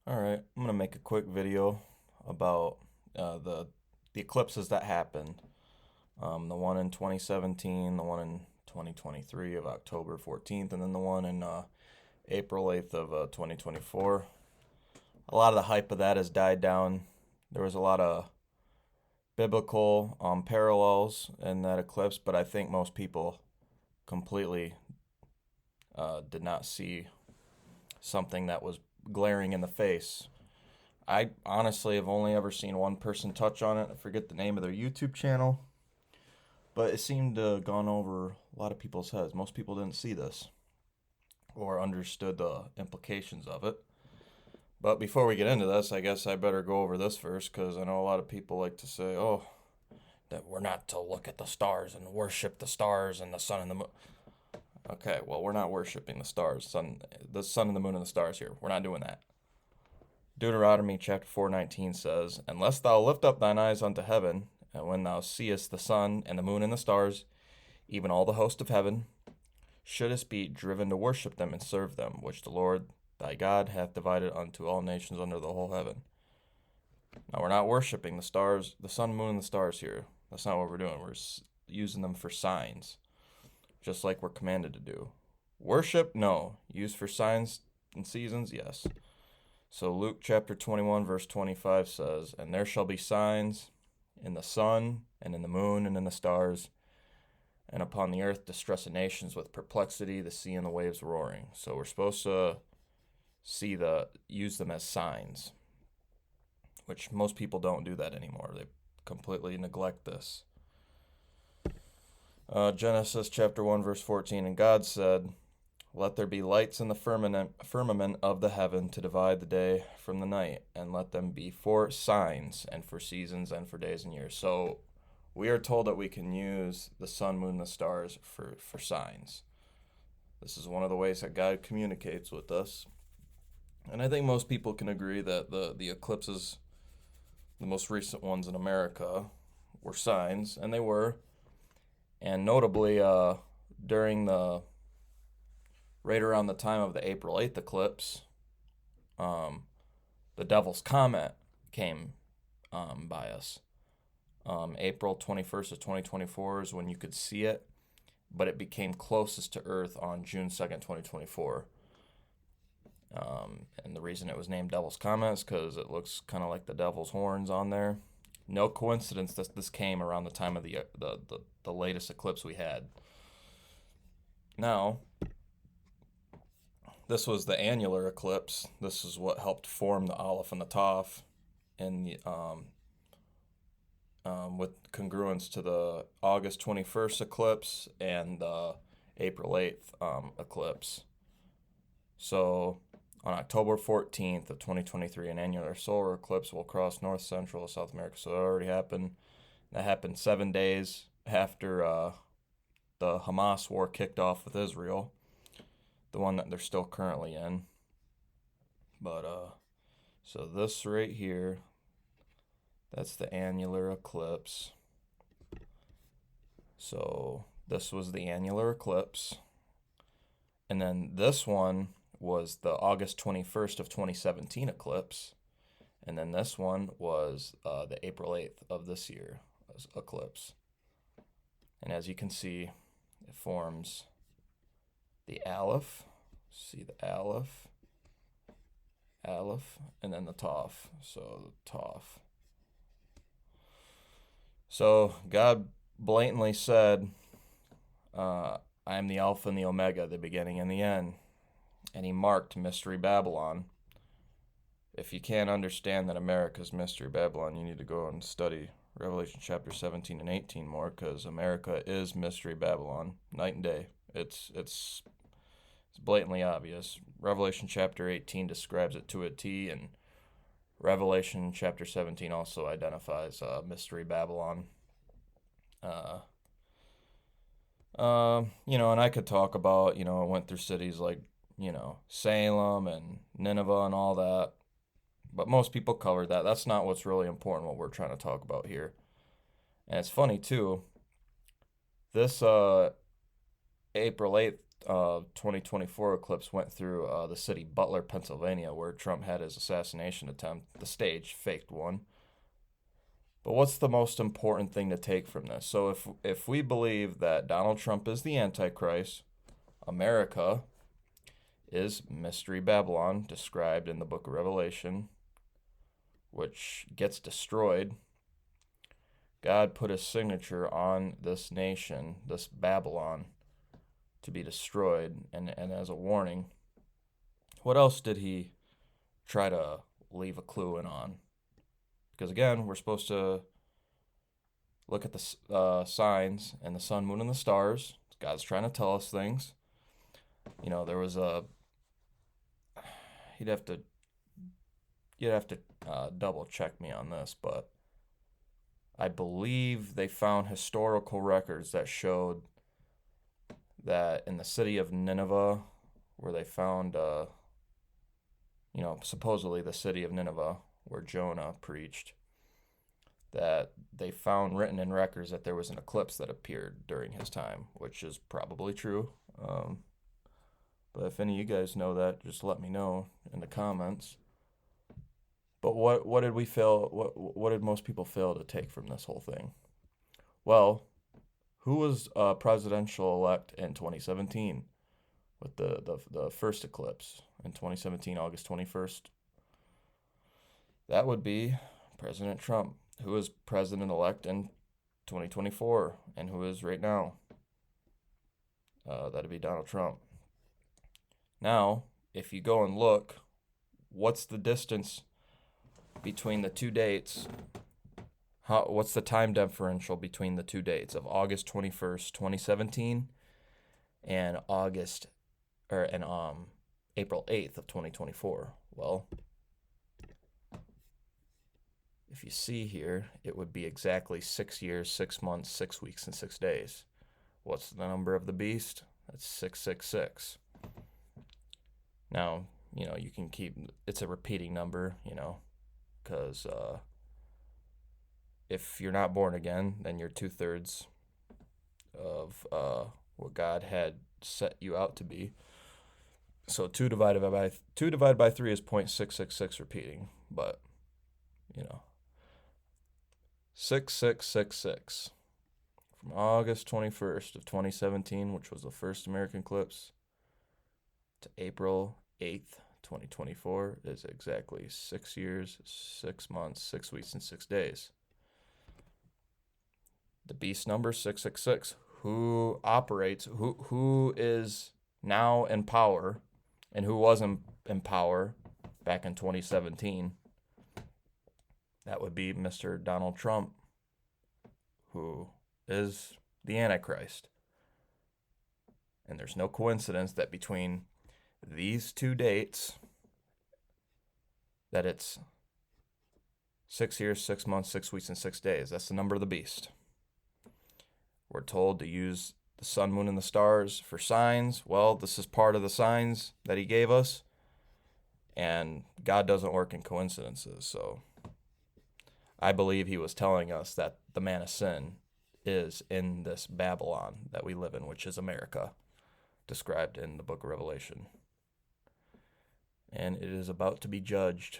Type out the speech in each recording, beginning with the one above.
All right, I'm gonna make a quick video about the eclipses that happened. The one in 2017, the one in 2023 of October 14th, and then the one in April 8th of 2024. A lot of the hype of that has died down. There was a lot of biblical parallels in that eclipse, but I think most people completely did not see something that was glaring in the face. I honestly have only ever seen one person touch on it. I forget the name of their YouTube channel, but it seemed to have gone over a lot of people's heads. Most people didn't see this or understood the implications of it. But before we get into this, I guess I better go over this first because I know a lot of people like to say, oh, that we're not to look at the stars and worship the stars and the sun and the moon. Okay, well, we're not worshiping the sun and the moon and the stars here. We're not doing that. Deuteronomy chapter 4:19 says, "Unless thou lift up thine eyes unto heaven, and when thou seest the sun and the moon and the stars, even all the host of heaven, shouldest be driven to worship them and serve them, which the Lord thy God hath divided unto all nations under the whole heaven." Now we're not worshiping the stars, the sun, moon, and the stars here. That's not what we're doing. We're using them for signs, just like we're commanded to do. Worship, no. Use for signs and seasons, yes. So Luke chapter 21, verse 25 says, "And there shall be signs in the sun, and in the moon, and in the stars, and upon the earth distress of nations with perplexity, the sea and the waves roaring." So we're supposed to use them as signs, which most people don't do that anymore. They completely neglect this. Genesis chapter 1, verse 14, "And God said, Let there be lights in the firmament of the heaven to divide the day from the night, and let them be for signs and for seasons and for days and years." So we are told that we can use the sun, moon, and the stars for signs. This is one of the ways that God communicates with us. And I think most people can agree that the eclipses, the most recent ones in America, were signs, and they were. And notably, during right around the time of the April 8th eclipse, um, the Devil's Comet came by us. April 21st of 2024 is when you could see it, but it became closest to Earth on June 2nd, 2024. And the reason it was named Devil's Comet is because it looks kind of like the devil's horns on there. No coincidence that this came around the time of the latest eclipse we had. Now, this was the annular eclipse. This is what helped form the Aleph and the Toph in with congruence to the August 21st eclipse and the April 8th eclipse. So on October 14th of 2023, an annular solar eclipse will cross North Central South America. So it already happened. That happened 7 days after the Hamas war kicked off with Israel, the one that they're still currently in. But so this right here, that's the annular eclipse. So this was the annular eclipse. And then this one was the August 21st of 2017 eclipse. And then this one was the April 8th of this year eclipse. And as you can see, it forms the Aleph. See the Aleph, Aleph, and then the Toph. So the Toph. So God blatantly said, I am the Alpha and the Omega, the beginning and the end. And he marked Mystery Babylon. If you can't understand that America's Mystery Babylon, you need to go and study Revelation chapter 17 and 18 more, because America is Mystery Babylon, night and day. It's blatantly obvious. Revelation chapter 18 describes it to a T, and Revelation chapter 17 also identifies Mystery Babylon. And I could talk about, I went through cities like, Salem and Nineveh and all that, but most people covered that. That's not what's really important, what we're trying to talk about here. And it's funny, too. This April 8th 2024 eclipse went through the city Butler, Pennsylvania, where Trump had his assassination attempt, the staged, faked one. But what's the most important thing to take from this? So if we believe that Donald Trump is the antichrist, America is Mystery Babylon, described in the book of Revelation, which gets destroyed. God put his signature on this nation, this Babylon, to be destroyed, and as a warning. What else did he try to leave a clue in on? Because again, we're supposed to look at the signs and the sun, moon, and the stars. God's trying to tell us things. You know, there was a you'd have to double check me on this, but I believe they found historical records that showed that in the city of Nineveh, where they found, supposedly the city of Nineveh, where Jonah preached, that they found written in records that there was an eclipse that appeared during his time, which is probably true. But if any of you guys know that, just let me know in the comments. But what did we fail? What did most people fail to take from this whole thing? Well, who was presidential elect in 2017 with the first eclipse in 2017, August 21st? That would be President Trump, who is president-elect in 2024 and who is right now. That'd be Donald Trump. Now, if you go and look, what's the distance between the two dates? What's the time differential between the two dates of August 21st, 2017 and April 8th of 2024? Well, if you see here, it would be exactly 6 years, 6 months, 6 weeks, and 6 days. What's the number of the beast? That's 666. Now, you can it's a repeating number, because if you're not born again, then you're 2/3 of what God had set you out to be. So 2 divided by 3 is 0.666 repeating, but 6666 from August 21st of 2017, which was the first American eclipse, to April 8th, 2024 is exactly 6 years, 6 months, 6 weeks, and 6 days. The beast number 666. Who operates? Who is now in power, and who was in power back in 2017? That would be Mr. Donald Trump, who is the Antichrist. And there's no coincidence that between these two dates, that it's 6 years, 6 months, 6 weeks, and 6 days. That's the number of the beast. We're told to use the sun, moon, and the stars for signs. Well, this is part of the signs that he gave us. And God doesn't work in coincidences. So I believe he was telling us that the man of sin is in this Babylon that we live in, which is America, described in the book of Revelation. And it is about to be judged,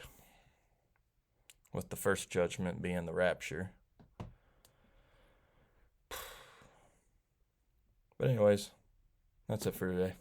with the first judgment being the rapture. But anyways, that's it for today.